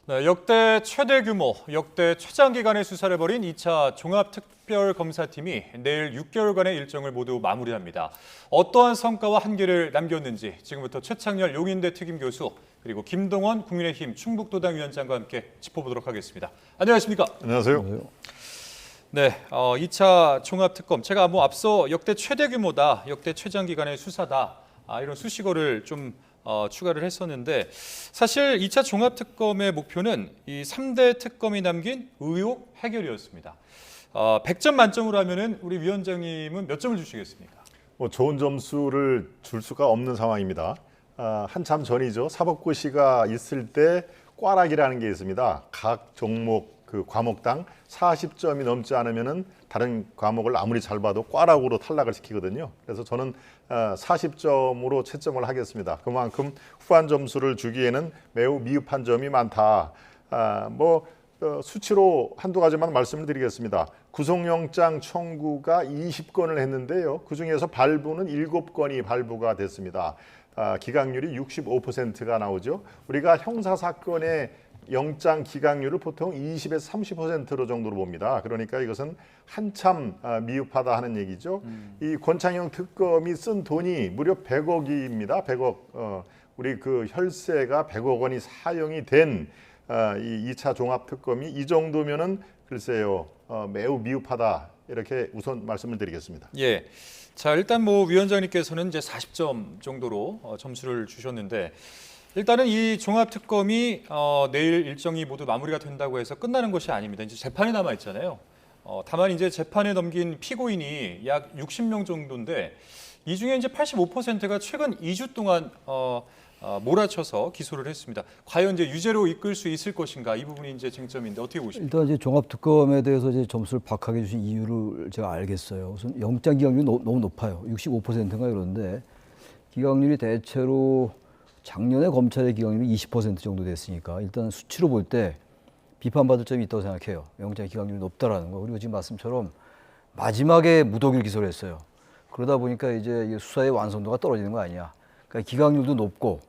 네, 역대 최대 규모, 역대 최장기간의 수사를 벌인 2차 종합특별검사팀이 내일 6개월간의 일정을 모두 마무리합니다. 어떠한 성과와 한계를 남겼는지 지금부터 최창렬 용인대 특임교수 그리고 김동원 국민의힘 충북도당 위원장과 함께 짚어보도록 하겠습니다. 안녕하십니까? 안녕하세요. 네, 2차 종합특검 제가 앞서 역대 최대 규모다, 역대 최장기간의 수사다 이런 수식어를 좀 추가를 했었는데 사실 2차 종합특검의 목표는 이 3대 특검이 남긴 의혹 해결이었습니다. 100점 만점으로 하면은 우리 위원장님은 몇 점을 주시겠습니까? 좋은 점수를 줄 수가 없는 상황입니다. 한참 전이죠. 사법고시가 있을 때 꽈락이라는 게 있습니다. 각 종목 그 과목당 40점이 넘지 않으면은 다른 과목을 아무리 잘 봐도 꽈락으로 탈락을 시키거든요. 그래서 저는 40점으로 채점을 하겠습니다. 그만큼 후한 점수를 주기에는 매우 미흡한 점이 많다. 수치로 한두 가지만 말씀을 드리겠습니다. 구속영장 청구가 20건을 했는데요. 그중에서 발부는 7건이 발부가 됐습니다. 기각률이 65%가 나오죠. 우리가 형사사건의 영장 기각률을 보통 20에서 30% 정도로 봅니다. 그러니까 이것은 한참 미흡하다 하는 얘기죠. 이 권창형 특검이 쓴 돈이 무려 100억입니다. 100억. 우리 그 혈세가 100억 원이 사용이 된 이 2차 종합특검이 이 정도면은 글쎄요 매우 미흡하다 이렇게 우선 말씀을 드리겠습니다. 예. 자, 일단 위원장님께서는 이제 40점 정도로 점수를 주셨는데 일단은 이 종합특검이 내일 일정이 모두 마무리가 된다고 해서 끝나는 것이 아닙니다. 이제 재판이 남아 있잖아요. 다만 이제 재판에 넘긴 피고인이 약 60명 정도인데 이 중에 이제 85%가 최근 2주 동안 몰아쳐서 기소를 했습니다. 과연 이제 유죄로 이끌 수 있을 것인가 이 부분이 이제 쟁점인데 어떻게 보십니까? 일단 이제 종합특검에 대해서 이제 점수를 박하게 주신 이유를 제가 알겠어요. 우선 영장 기각률이 너무 높아요. 65%인가 그런데 기각률이 대체로 작년에 검찰의 기각률이 20% 정도 됐으니까 일단 수치로 볼 때 비판받을 점이 있다고 생각해요. 영장 기각률이 높다라는 거. 그리고 지금 말씀처럼 마지막에 무독일 기소를 했어요. 그러다 보니까 이제 수사의 완성도가 떨어지는 거 아니냐. 그러니까 기각률도 높고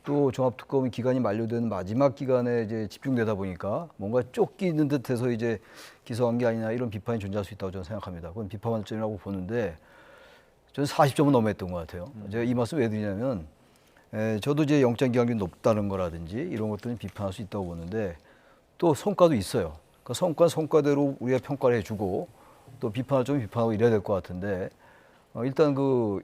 또 종합특검이 기간이 만료되는 마지막 기간에 이제 집중되다 보니까 뭔가 쫓기는 듯해서 이제 기소한 게 아니냐 이런 비판이 존재할 수 있다고 저는 생각합니다. 그건 비판받을 점이라고 보는데 저는 40점은 넘어했던 것 같아요. 제가 이 말씀 왜 드리냐면 저도 이제 영장 기각률이 높다는 거라든지 이런 것들은 비판할 수 있다고 보는데 또 성과도 있어요. 그 성과대로 우리가 평가를 해주고 또 비판할 점은 비판하고 이래야 될 것 같은데 일단 그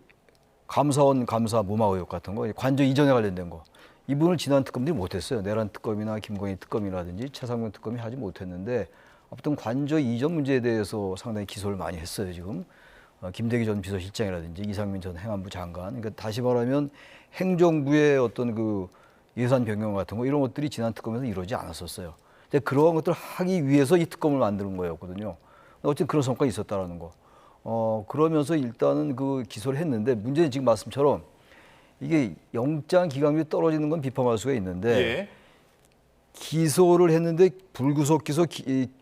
감사원 감사 무마 의혹 같은 거 관저 이전에 관련된 거 이분을 지난 특검들이 못했어요. 내란 특검이나 김건희 특검이라든지 최상병 특검이 하지 못했는데 아무튼 관저 이전 문제에 대해서 상당히 기소를 많이 했어요. 지금 김대기 전 비서실장이라든지 이상민 전 행안부 장관. 그러니까 다시 말하면 행정부의 어떤 그 예산 변경 같은 거 이런 것들이 지난 특검에서 이루어지지 않았었어요. 근데 그러한 것들을 하기 위해서 이 특검을 만드는 거였거든요. 어쨌든 그런 성과가 있었다라는 거. 그러면서 일단은 그 기소를 했는데 문제는 지금 말씀처럼 이게 영장 기각률이 떨어지는 건 비판할 수가 있는데 예. 기소를 했는데 불구속 기소,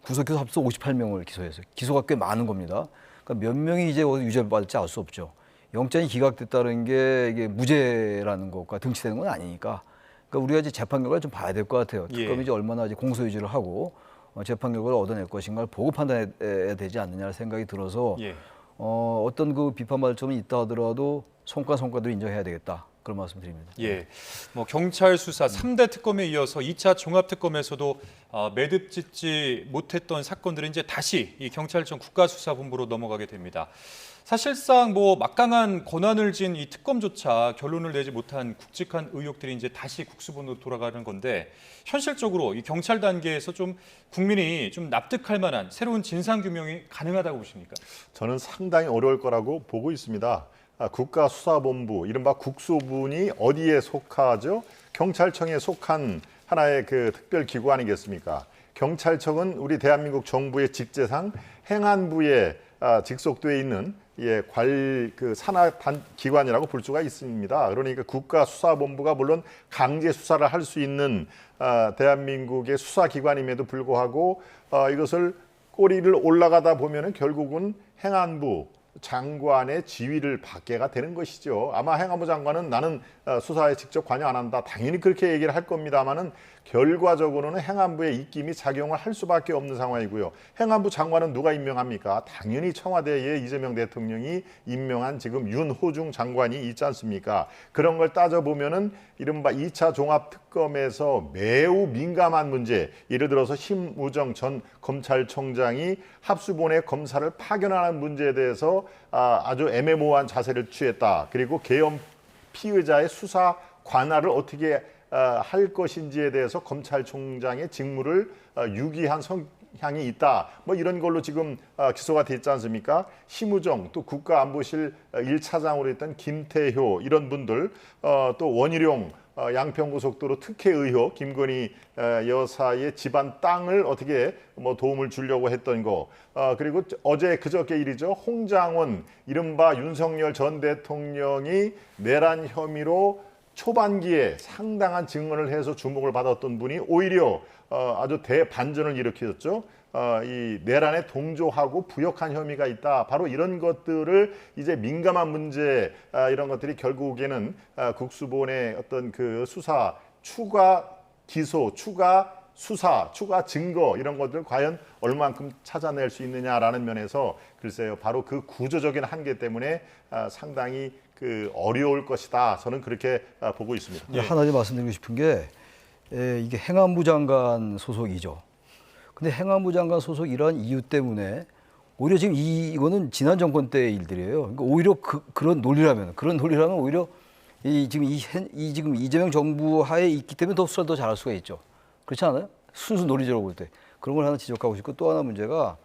구속 기소 합쳐 58명을 기소했어요. 기소가 꽤 많은 겁니다. 그러니까 몇 명이 이제 유죄를 받을지 알 수 없죠. 영장이 기각됐다는 게 이게 무죄라는 것과 등치되는 건 아니니까. 그러니까 우리가 이제 재판 결과를 좀 봐야 될 것 같아요. 특검이 이제 얼마나 이제 공소유지를 하고 재판 결과를 얻어낼 것인가를 보고 판단해야 되지 않느냐 생각이 들어서 어떤 그 비판받을 점이 있다 하더라도 성과들을 인정해야 되겠다. 그런 말씀드립니다. 예, 경찰 수사 3대 특검에 이어서 2차 종합특검에서도 매듭 짓지 못했던 사건들은 이제 다시 이 경찰청 국가수사본부로 넘어가게 됩니다. 사실상 막강한 권한을 쥔 이 특검조차 결론을 내지 못한 굵직한 의혹들이 이제 다시 국수본으로 돌아가는 건데 현실적으로 이 경찰 단계에서 좀 국민이 좀 납득할 만한 새로운 진상 규명이 가능하다고 보십니까? 저는 상당히 어려울 거라고 보고 있습니다. 국가수사본부, 이른바 국수본이 어디에 속하죠? 경찰청에 속한 하나의 그 특별기구 아니겠습니까? 경찰청은 우리 대한민국 정부의 직제상 행안부에 직속되어 있는 산하 기관이라고 볼 수가 있습니다. 그러니까 국가수사본부가 물론 강제 수사를 할 수 있는 대한민국의 수사기관임에도 불구하고 이것을 꼬리를 올라가다 보면은 결국은 행안부 장관의 지위를 받게가 되는 것이죠. 아마 행안부 장관은 나는 수사에 직접 관여 안 한다. 당연히 그렇게 얘기를 할 겁니다만은 결과적으로는 행안부의 입김이 작용을 할 수밖에 없는 상황이고요. 행안부 장관은 누가 임명합니까? 당연히 청와대에 이재명 대통령이 임명한 지금 윤호중 장관이 있지 않습니까? 그런 걸 따져보면은 이른바 2차 종합특검에서 매우 민감한 문제, 예를 들어서 심우정 전 검찰총장이 합수본의 검사를 파견하는 문제에 대해서 아주 애매모호한 자세를 취했다. 그리고 계엄 피의자의 수사 관할을 어떻게 할 것인지에 대해서 검찰총장의 직무를 유기한 성향이 있다. 뭐 이런 걸로 지금 기소가 돼 있지 않습니까? 심우정 또 국가안보실 1차장으로 있던 김태효 이런 분들 또 원희룡 양평고속도로 특혜 의혹 김건희 여사의 집안 땅을 어떻게 뭐 도움을 주려고 했던 거 그리고 어제 그저께 일이죠. 홍장원 이른바 윤석열 전 대통령이 내란 혐의로 초반기에 상당한 증언을 해서 주목을 받았던 분이 오히려 아주 대반전을 일으켰죠. 이 내란에 동조하고 부역한 혐의가 있다. 바로 이런 것들을 이제 민감한 문제 이런 것들이 결국에는 국수본의 어떤 그 수사 추가 기소, 추가 수사, 추가 증거 이런 것들 과연 얼마만큼 찾아낼 수 있느냐라는 면에서 글쎄요. 바로 그 구조적인 한계 때문에 상당히 그 어려울 것이다. 저는 그렇게 보고 있습니다. 하나 좀 말씀드리고 싶은 게 이게 행안부 장관 소속이죠. 근데 행안부 장관 소속이란 이유 때문에 오히려 지금 이거는 지난 정권 때의 일들이에요. 그러니까 오히려 그런 논리라면 오히려 지금 이재명 정부 하에 있기 때문에 더 수사를 더 잘할 수가 있죠. 그렇지 않아요? 순수 논리적으로 볼 때 그런 걸 하나 지적하고 싶고 또 하나 문제가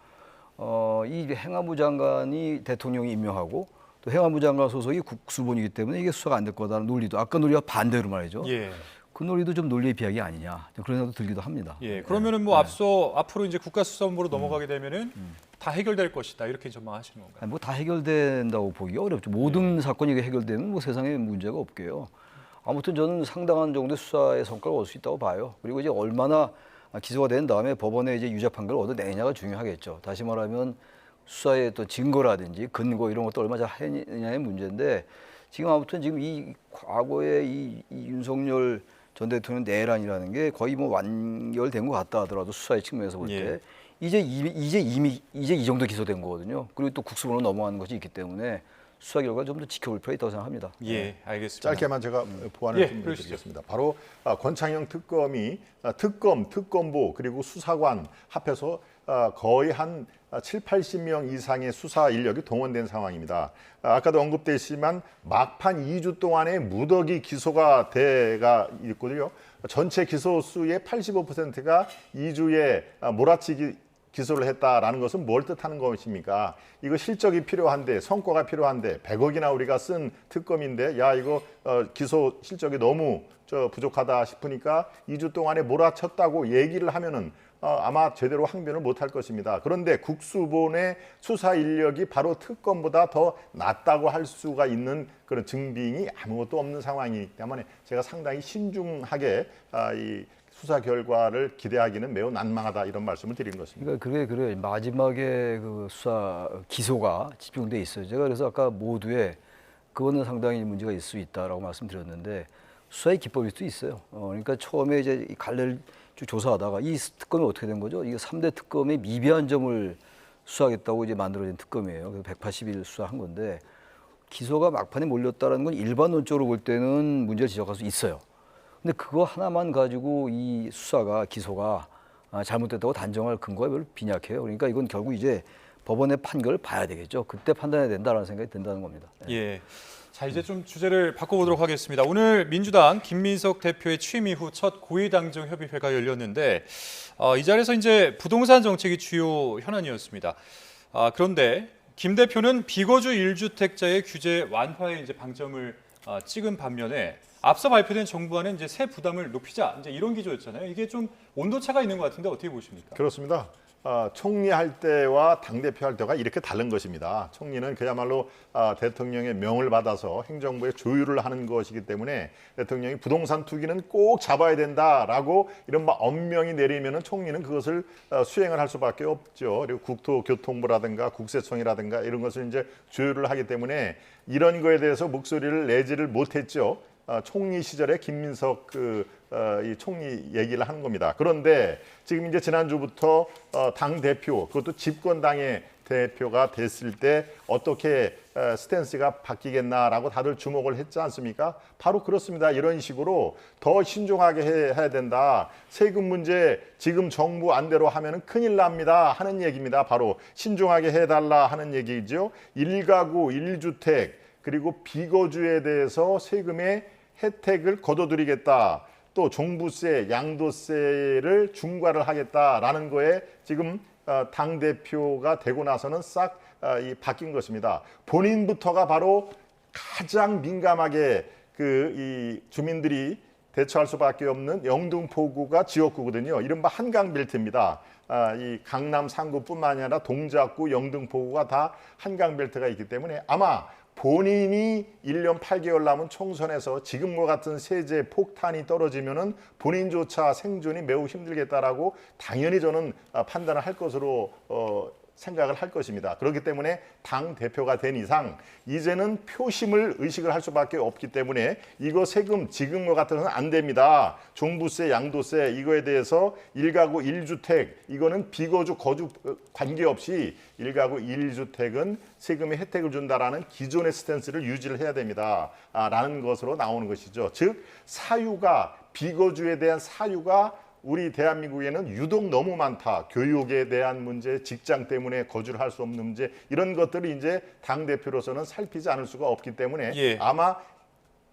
이 행안부 장관이 대통령이 임명하고 또 행안부 장관 소속이 국수본이기 때문에 이게 수사가 안 될 거다는 논리도 아까 논리와 반대로 말이죠. 예. 그 논리도 좀 논리의 비약이 아니냐 그런 생각도 들기도 합니다. 예. 그러면은 뭐 앞으로 이제 국가수사본부로 넘어가게 되면은 다 해결될 것이다 이렇게 전망하시는 건가요? 뭐 다 해결된다고 보기 어렵죠. 모든 사건이 해결되면 뭐 세상에 문제가 없게요. 아무튼 저는 상당한 정도의 수사의 성과를 얻을 수 있다고 봐요. 그리고 이제 얼마나 기소가 된 다음에 법원에 이제 유죄 판결을 얻어내냐가 중요하겠죠. 다시 말하면 수사의 또 증거라든지 근거 이런 것도 얼마나 잘 해내냐의 문제인데 지금 아무튼 지금 이 과거에 이 윤석열 전 대통령 내란이라는 게 거의 뭐 완결된 것 같다 하더라도 수사의 측면에서 볼 때 예. 이제 이 정도 기소된 거거든요. 그리고 또 국수본으로 넘어가는 것이 있기 때문에 수사 결과 좀 더 지켜볼 필요가 있다고 생각합니다. 예, 알겠습니다. 짧게만 제가 보완을 예, 좀 그러시죠. 드리겠습니다. 바로 권창형 특검이 특검부 그리고 수사관 합해서 거의 한 7, 80명 이상의 수사 인력이 동원된 상황입니다. 아까도 언급됐지만 막판 2주 동안에 무더기 기소가 돼가 있고요. 전체 기소 수의 85%가 2주에 몰아치기 기소를 했다라는 것은 뭘 뜻하는 것입니까? 이거 실적이 필요한데 성과가 필요한데 100억이나 우리가 쓴 특검인데 야 이거 기소 실적이 너무 부족하다 싶으니까 2주 동안에 몰아쳤다고 얘기를 하면은 아마 제대로 항변을 못할 것입니다. 그런데 국수본의 수사 인력이 바로 특검보다 더 낫다고 할 수가 있는 그런 증빙이 아무것도 없는 상황이기 때문에 제가 상당히 신중하게 이 수사 결과를 기대하기는 매우 난망하다 이런 말씀을 드린 것입니다. 그러니까 그래 마지막에 그 수사 기소가 집중돼 있어요. 제가 그래서 아까 모두에 그거는 상당히 문제가 있을 수 있다라고 말씀드렸는데 수사의 기법일 수도 있어요. 그러니까 처음에 이제 이 갈래를 쭉 조사하다가 이 특검이 어떻게 된 거죠? 이게 3대 특검의 미비한 점을 수사하겠다고 이제 만들어진 특검이에요. 그래서 180일 수사한 건데 기소가 막판에 몰렸다는 건 일반론적으로 볼 때는 문제를 지적할 수 있어요. 근데 그거 하나만 가지고 이 기소가 잘못됐다고 단정할 근거가 별로 빈약해요. 그러니까 이건 결국 이제 법원의 판결을 봐야 되겠죠. 그때 판단해야 된다라는 생각이 든다는 겁니다. 예. 자, 이제 좀 주제를 바꿔보도록 하겠습니다. 오늘 민주당 김민석 대표의 취임 이후 첫 고위당정 협의회가 열렸는데 이 자리에서 이제 부동산 정책이 주요 현안이었습니다. 그런데 김 대표는 비거주 1주택자의 규제 완화에 이제 방점을 찍은 반면에 앞서 발표된 정부안은 이제 세 부담을 높이자 이제 이런 기조였잖아요. 이게 좀 온도차가 있는 것 같은데 어떻게 보십니까? 그렇습니다. 총리할 때와 당대표 할 때가 이렇게 다른 것입니다. 총리는 그야말로 대통령의 명을 받아서 행정부에 조율을 하는 것이기 때문에 대통령이 부동산 투기는 꼭 잡아야 된다라고 이른바 엄명이 내리면은 총리는 그것을 수행을 할 수밖에 없죠. 그리고 국토교통부라든가 국세청이라든가 이런 것을 이제 조율을 하기 때문에 이런 거에 대해서 목소리를 내지를 못했죠. 총리 시절에 김민석 이 총리 얘기를 하는 겁니다. 그런데 지금 이제 지난주부터 당 대표, 그것도 집권당의 대표가 됐을 때 어떻게 스탠스가 바뀌겠나라고 다들 주목을 했지 않습니까? 바로 그렇습니다. 이런 식으로 더 신중하게 해야 된다. 세금 문제 지금 정부 안대로 하면은 큰일 납니다 하는 얘기입니다. 바로 신중하게 해달라 하는 얘기죠. 1가구 1주택 그리고 비거주에 대해서 세금의 혜택을 거둬들이겠다. 또 종부세, 양도세를 중과를 하겠다라는 거에 지금 당 대표가 되고 나서는 싹 바뀐 것입니다. 본인부터가 바로 가장 민감하게 이 주민들이 대처할 수밖에 없는 영등포구가 지역구거든요. 이른바 한강벨트입니다. 이 강남 3구뿐만 아니라 동작구, 영등포구가 다 한강벨트가 있기 때문에 아마 본인이 1년 8개월 남은 총선에서 지금과 같은 세제 폭탄이 떨어지면은 본인조차 생존이 매우 힘들겠다라고 당연히 저는 판단을 할 것으로 생각을 할 것입니다. 그렇기 때문에 당 대표가 된 이상 이제는 표심을 의식을 할 수밖에 없기 때문에 이거 세금 지금과 같아서는 안 됩니다. 종부세, 양도세 이거에 대해서 1가구 1주택 이거는 비거주 거주 관계없이 1가구 1주택은 세금의 혜택을 준다라는 기존의 스탠스를 유지를 해야 됩니다. 라는 것으로 나오는 것이죠. 즉 사유가 비거주에 대한 사유가 우리 대한민국에는 유독 너무 많다. 교육에 대한 문제, 직장 때문에 거주를 할 수 없는 문제 이런 것들을 이제 당대표로서는 살피지 않을 수가 없기 때문에 예. 아마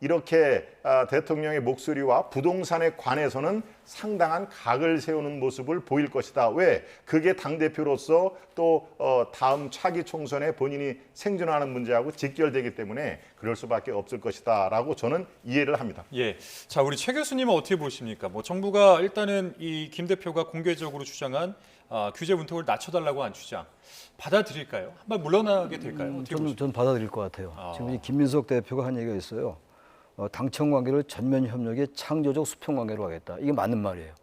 이렇게 대통령의 목소리와 부동산에 관해서는 상당한 각을 세우는 모습을 보일 것이다. 왜? 그게 당대표로서 또 다음 차기 총선에 본인이 생존하는 문제하고 직결되기 때문에 그럴 수밖에 없을 것이다 라고 저는 이해를 합니다. 예. 자, 우리 최 교수님은 어떻게 보십니까? 뭐 정부가 일단은 이 김 대표가 공개적으로 주장한 규제 문턱을 낮춰달라고 한 주장 받아들일까요? 한번 물러나게 될까요? 어떻게 보십니까? 저는 받아들일 것 같아요. 지금 김민석 대표가 한 얘기가 있어요. 당청 관계를 전면 협력의 창조적 수평 관계로 하겠다. 이게 맞는 말이에요.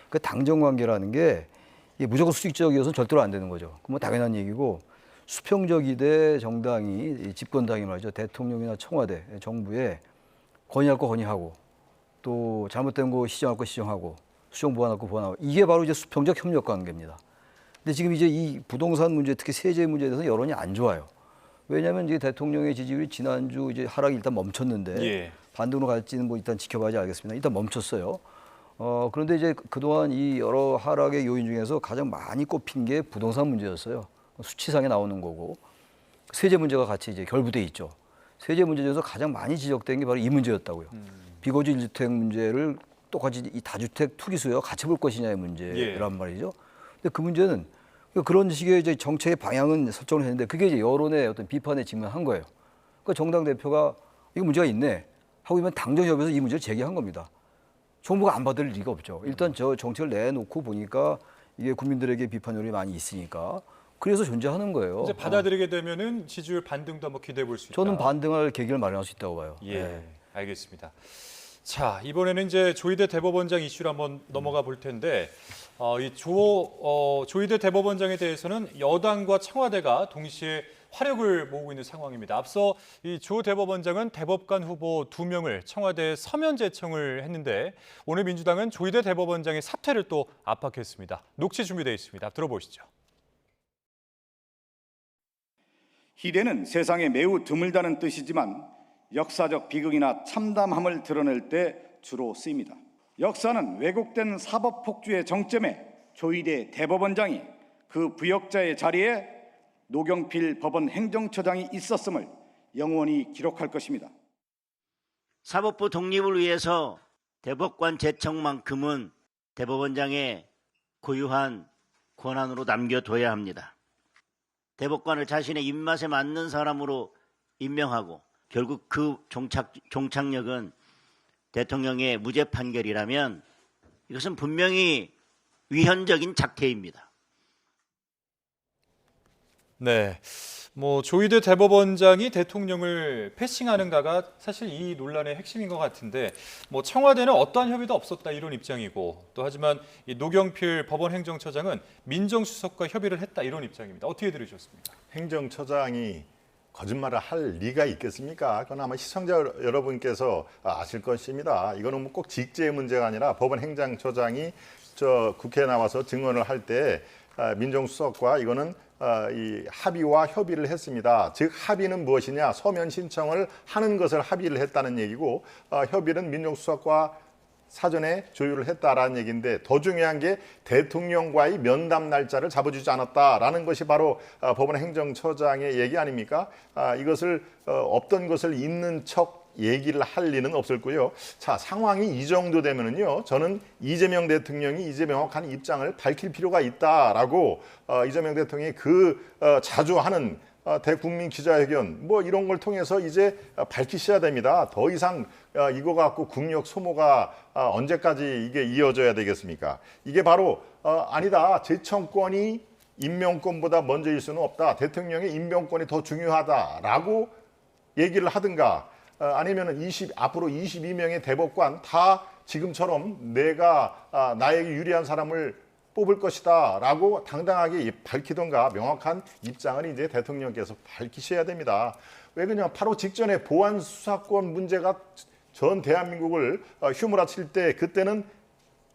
그 당정 관계라는 게 이게 무조건 수직적이어서는 절대로 안 되는 거죠. 그건 뭐 당연한 얘기고 수평적이되 정당이 집권당이 말이죠. 대통령이나 청와대, 정부에 건의할 거 건의하고 또 잘못된 거 시정할 거 시정하고 수정 보완할 거 보완하고 이게 바로 이제 수평적 협력 관계입니다. 근데 지금 이제 이 부동산 문제, 특히 세제 문제에 대해서 여론이 안 좋아요. 왜냐하면 이제 대통령의 지지율이 지난주 이제 하락이 일단 멈췄는데 예. 반등으로 갈지는 뭐 일단 지켜봐야지 알겠습니다. 일단 멈췄어요. 그런데 이제 그동안 이 여러 하락의 요인 중에서 가장 많이 꼽힌 게 부동산 문제였어요. 수치상에 나오는 거고 세제 문제가 같이 이제 결부돼 있죠. 세제 문제 중에서 가장 많이 지적된 게 바로 이 문제였다고요. 비거주 1주택 문제를 똑같이 이 다주택 투기 수요와 같이 볼 것이냐의 문제란 말이죠. 근데 그 문제는 그런 식의 이제 정책의 방향은 설정을 했는데 그게 이제 여론의 어떤 비판에 직면한 거예요. 그러니까 정당 대표가 이거 문제가 있네 하고 있으면 당정협의회에서 이 문제를 제기한 겁니다. 정부가 안 받을 리가 없죠. 일단 저 정책을 내놓고 보니까 이게 국민들에게 비판 여론이 많이 있으니까 그래서 존재하는 거예요. 이제 받아들이게 되면은 지지율 반등도 한번 기대해 볼 수 있다. 저는 반등할 계기를 마련할 수 있다고 봐요. 예, 네. 알겠습니다. 자, 이번에는 이제 조희대 대법원장 이슈로 한번 넘어가 볼 텐데 이 조희대 대법원장에 대해서는 여당과 청와대가 동시에 화력을 모으고 있는 상황입니다. 앞서 이 조 대법원장은 대법관 후보 2명을 청와대에 서면 제청을 했는데 오늘 민주당은 조희대 대법원장의 사퇴를 또 압박했습니다. 녹취 준비되어 있습니다. 들어보시죠. 희대는 세상에 매우 드물다는 뜻이지만 역사적 비극이나 참담함을 드러낼 때 주로 쓰입니다. 역사는 왜곡된 사법폭주의 정점에 조희대 대법원장이 그 부역자의 자리에 노경필 법원 행정처장이 있었음을 영원히 기록할 것입니다. 사법부 독립을 위해서 대법관 제청만큼은 대법원장의 고유한 권한으로 남겨둬야 합니다. 대법관을 자신의 입맛에 맞는 사람으로 임명하고 결국 그 종착역은 대통령의 무죄 판결이라면 이것은 분명히 위헌적인 작태입니다. 네, 뭐 조희대 대법원장이 대통령을 패싱하는가가 사실 이 논란의 핵심인 것 같은데, 뭐 청와대는 어떠한 협의도 없었다 이런 입장이고, 또 하지만 이 노경필 법원 행정처장은 민정수석과 협의를 했다 이런 입장입니다. 어떻게 들으셨습니까? 행정처장이 거짓말을 할 리가 있겠습니까? 그건 아마 시청자 여러분께서 아실 것입니다. 이거는 뭐 꼭 직제의 문제가 아니라 법원 행정처장이 저 국회에 나와서 증언을 할 때 민정수석과 이거는 이 합의와 협의를 했습니다. 즉 합의는 무엇이냐? 서면 신청을 하는 것을 합의를 했다는 얘기고 협의는 민정수석과 사전에 조율을 했다라는 얘기인데 더 중요한 게 대통령과의 면담 날짜를 잡아주지 않았다라는 것이 바로 법원 행정처장의 얘기 아닙니까? 이것을 없던 것을 있는 척 얘기를 할 리는 없었고요. 자, 상황이 이 정도 되면은요, 저는 이재명 대통령이 이제 명확한 입장을 밝힐 필요가 있다라고 이재명 대통령이 자주 하는 대국민 기자회견 뭐 이런 걸 통해서 이제 밝히셔야 됩니다. 더 이상 이거 갖고 국력 소모가 언제까지 이게 이어져야 되겠습니까? 이게 바로 아니다. 재청권이 임명권보다 먼저일 수는 없다. 대통령의 임명권이 더 중요하다라고 얘기를 하든가 아니면은 앞으로 22명의 대법관 다 지금처럼 내가 나에게 유리한 사람을 뽑을 것이다라고 당당하게 밝히던가 명확한 입장을 이제 대통령께서 밝히셔야 됩니다. 왜 그러냐? 바로 직전에 보안 수사권 문제가 전 대한민국을 휘몰아칠 때 그때는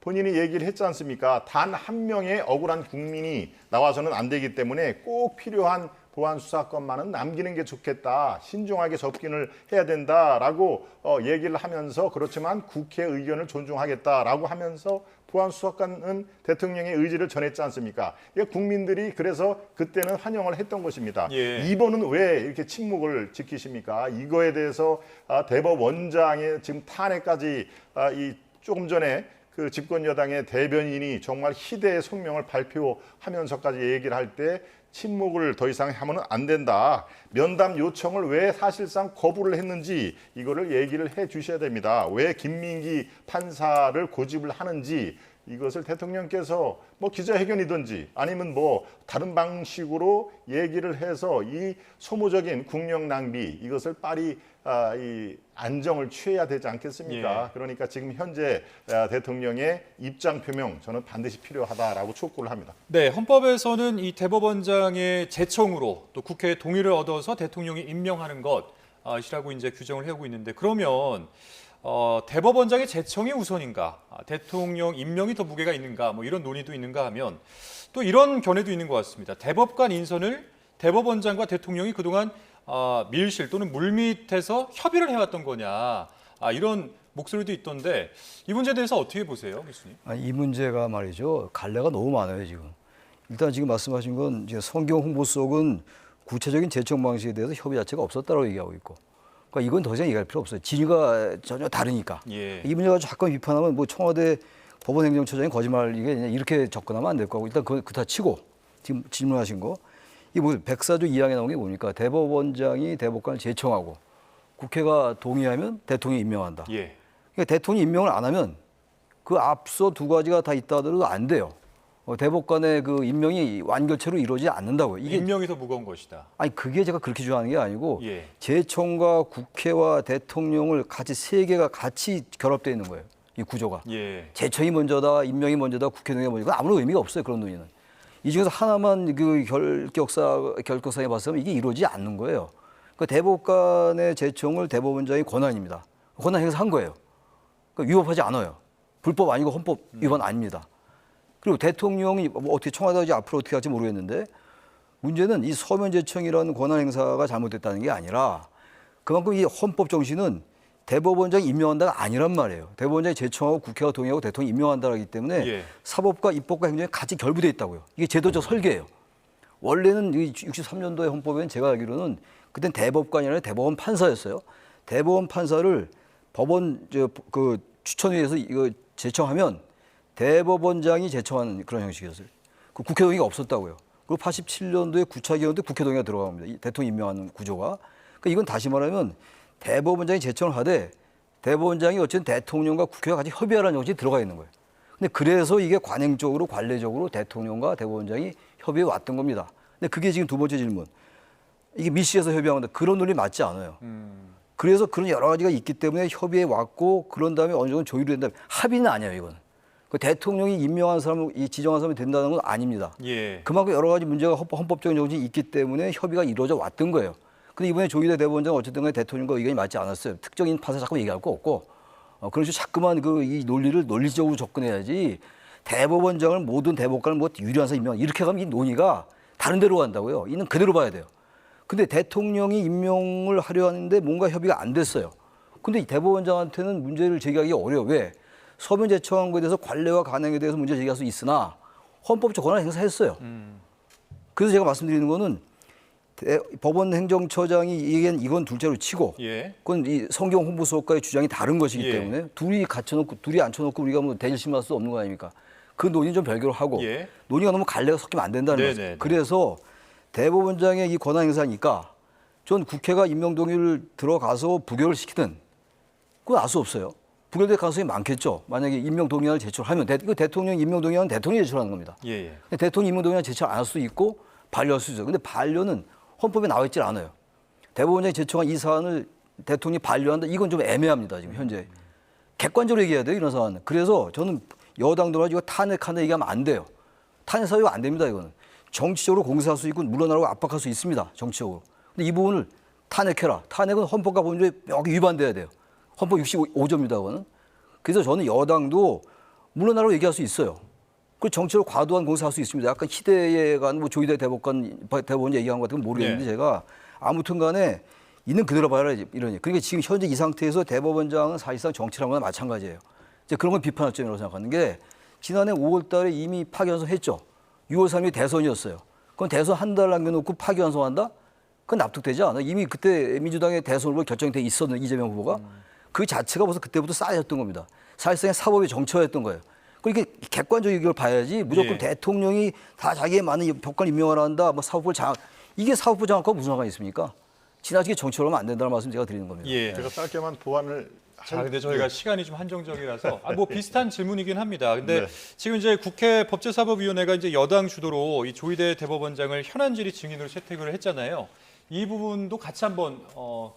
본인이 얘기를 했지 않습니까? 단 한 명의 억울한 국민이 나와서는 안 되기 때문에 꼭 필요한 보안 수사권만은 남기는 게 좋겠다. 신중하게 접근을 해야 된다라고 얘기를 하면서 그렇지만 국회 의견을 존중하겠다라고 하면서 보안 수사권은 대통령의 의지를 전했지 않습니까? 국민들이 그래서 그때는 환영을 했던 것입니다. 예. 이번은 왜 이렇게 침묵을 지키십니까? 이거에 대해서 대법원장의 지금 탄핵까지 조금 전에 그 집권 여당의 대변인이 정말 희대의 성명을 발표하면서까지 얘기를 할 때 침묵을 더 이상 하면 안 된다. 면담 요청을 왜 사실상 거부를 했는지 이거를 얘기를 해 주셔야 됩니다. 왜 김민기 판사를 고집을 하는지 이것을 대통령께서 뭐 기자회견이든지 아니면 뭐 다른 방식으로 얘기를 해서 이 소모적인 국력 낭비 이것을 빨리 이 안정을 취해야 되지 않겠습니까? 예. 그러니까 지금 현재 대통령의 입장 표명 저는 반드시 필요하다라고 촉구를 합니다. 네, 헌법에서는 이 대법원장의 제청으로 또 국회의 동의를 얻어서 대통령이 임명하는 것이라고 이제 규정을 하고 있는데 그러면 대법원장의 제청이 우선인가, 대통령 임명이 더 무게가 있는가, 뭐 이런 논의도 있는가 하면 또 이런 견해도 있는 것 같습니다. 대법관 인선을 대법원장과 대통령이 그동안 밀실 또는 물밑에서 협의를 해왔던 거냐, 이런 목소리도 있던데 이 문제에 대해서 어떻게 보세요, 교수님? 이 문제가 말이죠. 갈래가 너무 많아요, 지금. 일단 지금 말씀하신 건 이제 성경 홍보수석은 구체적인 제청 방식에 대해서 협의 자체가 없었다고 얘기하고 있고 그러니까 이건 더 이상 얘기할 필요 없어요. 진위가 전혀 다르니까. 예. 이 문제가 잠깐 비판하면 뭐 청와대 법원행정처장이 거짓말 이렇게 접근하면 안 될 거고 일단 그거 다 치고 지금 질문하신 거 이 뭐 104조 2항에 나온 게 뭡니까? 대법원장이 대법관을 제청하고 국회가 동의하면 대통령이 임명한다. 예. 그러니까 대통령이 임명을 안 하면 그 앞서 두 가지가 다 있다 하더라도 안 돼요. 대법관의 그 임명이 완결체로 이루어지지 않는다고요. 이게 임명이 더 무거운 것이다. 아니 그게 제가 그렇게 주장하는 게 아니고 예. 제청과 국회와 대통령을 같이 세 개가 같이 결합되어 있는 거예요. 이 구조가. 예. 제청이 먼저다, 임명이 먼저다, 국회 동의가 먼저다. 아무런 의미가 없어요. 그런 논의는. 이 중에서 하나만 그 결격상에 봤으면 이게 이루어지지 않는 거예요. 그 대법관의 제청을 대법원장의 권한입니다. 권한 행사한 거예요. 그러니까 위법하지 않아요. 불법 아니고 헌법 위반 아닙니다. 그리고 대통령이 뭐 어떻게 청와대가 앞으로 어떻게 할지 모르겠는데 문제는 이 서면 제청이라는 권한 행사가 잘못됐다는 게 아니라 그만큼 이 헌법 정신은 대법원장이 임명한다가 아니란 말이에요. 대법원장이 제청하고 국회가 동의하고 대통령이 임명한다라기 때문에 예. 사법과 입법과 행정이 같이 결부되어 있다고요. 이게 제도적 설계예요. 원래는 63년도의 헌법에는 제가 알기로는 그땐 대법관이 아니라 대법원 판사였어요. 대법원 판사를 법원 그 추천위에서 이거 제청하면 대법원장이 제청하는 그런 형식이었어요. 그 국회 동의가 없었다고요. 그리고 87년도에 9차 개헌 때 국회 동의가 들어갑니다. 이 대통령 임명하는 구조가. 그러니까 이건 다시 말하면 대법원장이 제청을 하되 대법원장이 어쨌든 대통령과 국회와 같이 협의하라는 형식이 들어가 있는 거예요. 근데 그래서 이게 관행적으로 관례적으로 대통령과 대법원장이 협의해 왔던 겁니다. 근데 그게 지금 두 번째 질문. 이게密室에서 협의하는데 그런 논리 맞지 않아요. 그래서 그런 여러 가지가 있기 때문에 협의해 왔고 그런 다음에 어느 정도 조율이 된 다음에 합의는 아니에요, 이거는. 그 대통령이 임명한 사람을 지정한 사람이 된다는 건 아닙니다. 예. 그만큼 여러 가지 문제가 헌법적인 정신이 있기 때문에 협의가 이루어져 왔던 거예요. 근데 이번에 조희대 대법원장 어쨌든 간에 대통령과 의견이 맞지 않았어요. 특정인 파서 자꾸 얘기할 거 없고 그런 식으로 자꾸만 이 논리를 논리적으로 접근해야지 대법원장을 모든 대법관을 뭐 유리한 사람 임명 이렇게 가면 이 논의가 다른 데로 간다고요. 이는 그대로 봐야 돼요. 근데 대통령이 임명을 하려 하는데 뭔가 협의가 안 됐어요. 근데 이 대법원장한테는 문제를 제기하기 어려워. 왜? 서면 제청한 것에 대해서 관례와 관행에 대해서 문제 제기할 수 있으나 헌법적 권한을 행사했어요. 그래서 제가 말씀드리는 거는 법원 행정처장이 얘기한 이건 둘째로 치고 예. 그건 이 성경 홍보수석과의 주장이 다른 것이기 예. 때문에 둘이 앉혀놓고 우리가 뭐 대질심할 수 없는 거 아닙니까? 그 논의는 좀 별개로 하고 예. 논의가 너무 갈래가 섞이면 안 된다는 네네, 거죠. 네. 그래서 대법원장의 이 권한 행사니까 전 국회가 임명 동의를 들어가서 부결을 시키든 그건 알 수 없어요. 부결될 가능성이 많겠죠. 만약에 임명 동의안을 제출하면 이거 대통령 임명 동의안은 대통령이 제출하는 겁니다. 예. 근데 대통령 임명 동의안 제출 안 할 수도 있고 반려할 수도 있어요. 근데 반려는 헌법에 나와 있질 않아요. 대법원장이 제청한 이 사안을 대통령이 반려한다. 이건 좀 애매합니다. 지금 현재. 객관적으로 얘기해야 돼요. 이런 사안은. 그래서 저는 여당도 가지고 탄핵한다 얘기하면 안 돼요. 탄핵 사유가 안 됩니다. 이거는. 정치적으로 공세할 수 있고 물러나라고 압박할 수 있습니다. 정치적으로. 근데 이 부분을 탄핵해라. 탄핵은 헌법과 법률에 명확히 위반돼야 돼요. 헌법 65조입니다. 그거는. 그래서 저는 여당도 물러나라고 얘기할 수 있어요. 그 정치적으로 과도한 공세할 수 있습니다. 약간 희대에 간 뭐 조희대 대법원 얘기한 것 같은 건 모르겠는데 네. 제가 아무튼 간에 있는 그대로 봐라 이러니. 그러니까 지금 현재 이 상태에서 대법원장은 사실상 정치란 거나 마찬가지예요. 이제 그런 건 비판할 점이라고 생각하는 게 지난해 5월 달에 이미 파기환송했죠. 6월 3일 대선이었어요. 그건 대선 한 달 남겨놓고 파기환송한다? 그건 납득되지 않아. 이미 그때 민주당의 대선 후보 결정돼 있었는 이재명 후보가 그 자체가 벌써 그때부터 쌓였던 겁니다. 사실상의 사법의 정처였던 거예요. 그러니까 객관적인 이걸 봐야지 무조건 예. 대통령이 다 자기의 많은 법관 임명을 한다. 뭐 사법부를 장악. 이게 사법부 장악과 무슨 상관이 있습니까? 지나치게 정치로 하면 안 된다는 말씀 제가 드리는 겁니다. 예. 제가 짧게만 보완을 자, 근데 저희가 시간이 좀 한정적이라서 뭐 비슷한 질문이긴 합니다. 근데 네. 지금 이제 국회 법제사법위원회가 이제 여당 주도로 이 조희대 대법원장을 현안 질의 증인으로 채택을 했잖아요. 이 부분도 같이 한번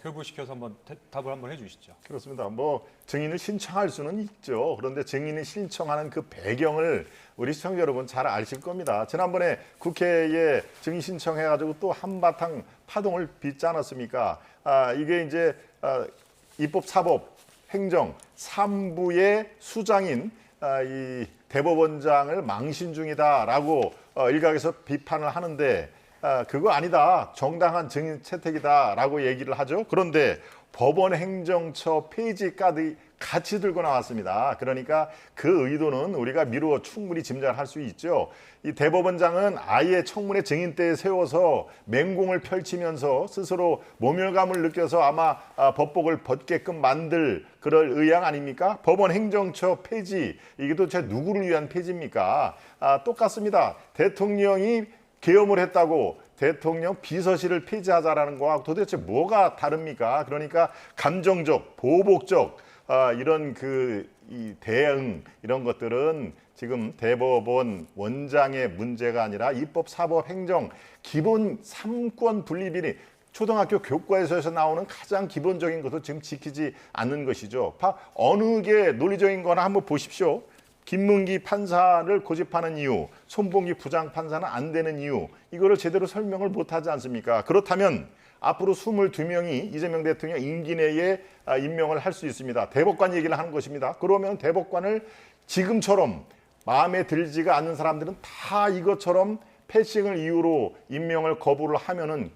결부시켜서 한번 답을 한번 해주시죠. 그렇습니다. 뭐 증인을 신청할 수는 있죠. 그런데 증인을 신청하는 그 배경을 우리 시청자 여러분 잘 아실 겁니다. 지난번에 국회에 증인 신청해가지고 또 한바탕 파동을 빚지 않았습니까? 이게 이제 입법, 사법, 행정 3부의 수장인 이 대법원장을 망신 중이다라고 일각에서 비판을 하는데 그거 아니다. 정당한 증인 채택이다라고 얘기를 하죠. 그런데 법원 행정처 페이지까지 같이 들고 나왔습니다. 그러니까 그 의도는 우리가 미루어 충분히 짐작할 수 있죠. 이 대법원장은 아예 청문회 증인대에 세워서 맹공을 펼치면서 스스로 모멸감을 느껴서 아마 법복을 벗게끔 만들 그럴 의향 아닙니까? 법원 행정처 폐지, 이게 도대체 누구를 위한 폐지입니까? 똑같습니다. 대통령이 계엄을 했다고 대통령 비서실을 폐지하자라는 거와 도대체 뭐가 다릅니까? 그러니까 감정적, 보복적 이런 이 대응 이런 것들은 지금 대법원 원장의 문제가 아니라 입법, 사법, 행정 기본 3권 분립이 초등학교 교과에서 나오는 가장 기본적인 것도 지금 지키지 않는 것이죠. 어느 게 논리적인 거나 한번 보십시오. 김문기 판사를 고집하는 이유, 손봉기 부장판사는 안 되는 이유, 이거를 제대로 설명을 못하지 않습니까? 그렇다면 앞으로 22명이 이재명 대통령 임기 내에 임명을 할 수 있습니다. 대법관 얘기를 하는 것입니다. 그러면 대법관을 지금처럼 마음에 들지가 않는 사람들은 다 이것처럼 패싱을 이유로 임명을 거부를 하면은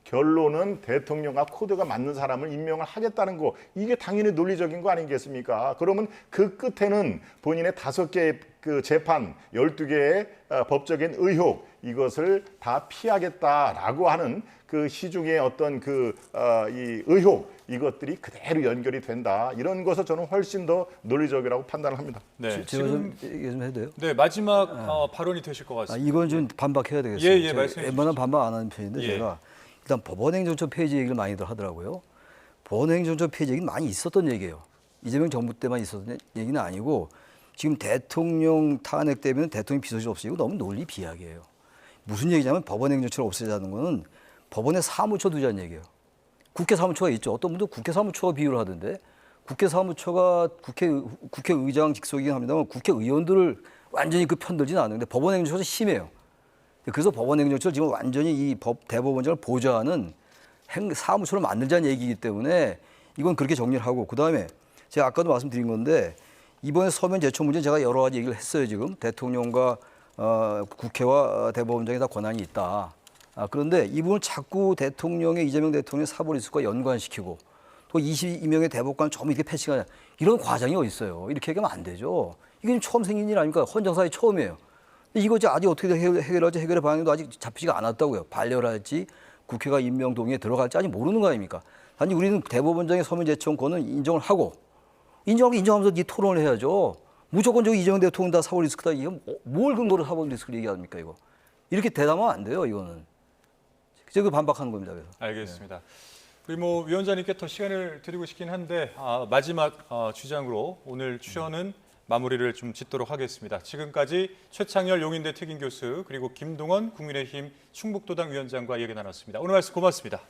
결론은 대통령과 코드가 맞는 사람을 임명을 하겠다는 거, 이게 당연히 논리적인 거 아니겠습니까? 그러면 그 끝에는 본인의 5개의 그 재판, 12개의 법적인 의혹, 이것을 다 피하겠다라고 하는 그 시중의 어떤 이 의혹, 이것들이 그대로 연결이 된다. 이런 것을 저는 훨씬 더 논리적이라고 판단을 합니다. 네, 제가 좀 얘기 좀 해도 돼요? 네, 마지막 발언이 되실 것 같습니다. 이건 좀 반박해야 되겠어요. 예, 제가 말씀해 웬만하면 반박 안 하는 편인데 예. 제가 일단 법원행정처 폐지 얘기를 많이들 하더라고요. 법원행정처 폐지 얘기는 많이 있었던 얘기예요. 이재명 정부 때만 있었던 얘기는 아니고 지금 대통령 탄핵 때문에 대통령 비서실 없애고 너무 논리 비약이에요. 무슨 얘기냐면 법원행정처를 없애자는 거는 법원에 사무처 두자는 얘기예요. 국회 사무처가 있죠. 어떤 분도 국회 사무처가 비유를 하던데 국회 사무처가 국회의장 직속이긴 합니다만 국회의원들을 완전히 편들지는 않는데 법원행정처가 심해요. 그래서 법원행정처를 지금 완전히 이 대법원장을 보좌하는 사무소를 만들자는 얘기이기 때문에 이건 그렇게 정리를 하고, 그다음에 제가 아까도 말씀드린 건데 이번에 서면 제청 문제 제가 여러 가지 얘기를 했어요. 지금 대통령과 국회와 대법원장에 다 권한이 있다. 그런데 이 부분을 자꾸 대통령의 이재명 대통령의 사법 리스크와 연관시키고 또 22명의 대법관 전부 이렇게 패싱하냐, 이런 과정이 어디 있어요. 이렇게 얘기하면 안 되죠. 이게 지금 처음 생긴 일 아닙니까? 헌정사의 처음이에요. 근데 이거 아직 어떻게 해결할지 해결의 방향도 아직 잡히지가 않았다고요. 반려할지 국회가 임명 동의에 들어갈지 아직 모르는 거 아닙니까? 단지 우리는 대법원장의 서면 제청권은 인정을 인정하면서 이 토론을 해야죠. 무조건 이재명 대통령 다 사법 리스크다. 이게 뭘 근거로 사법 리스크를 얘기합니까, 이거? 이렇게 대담하면 안 돼요, 이거는. 제가 반박하는 겁니다, 그래서. 알겠습니다. 우리 뭐 위원장님께 더 시간을 드리고 싶긴 한데 마지막 주장으로 오늘 출연은 마무리를 좀 짓도록 하겠습니다. 지금까지 최창열 용인대 특임 교수 그리고 김동원 국민의힘 충북도당 위원장과 얘기 나눴습니다. 오늘 말씀 고맙습니다.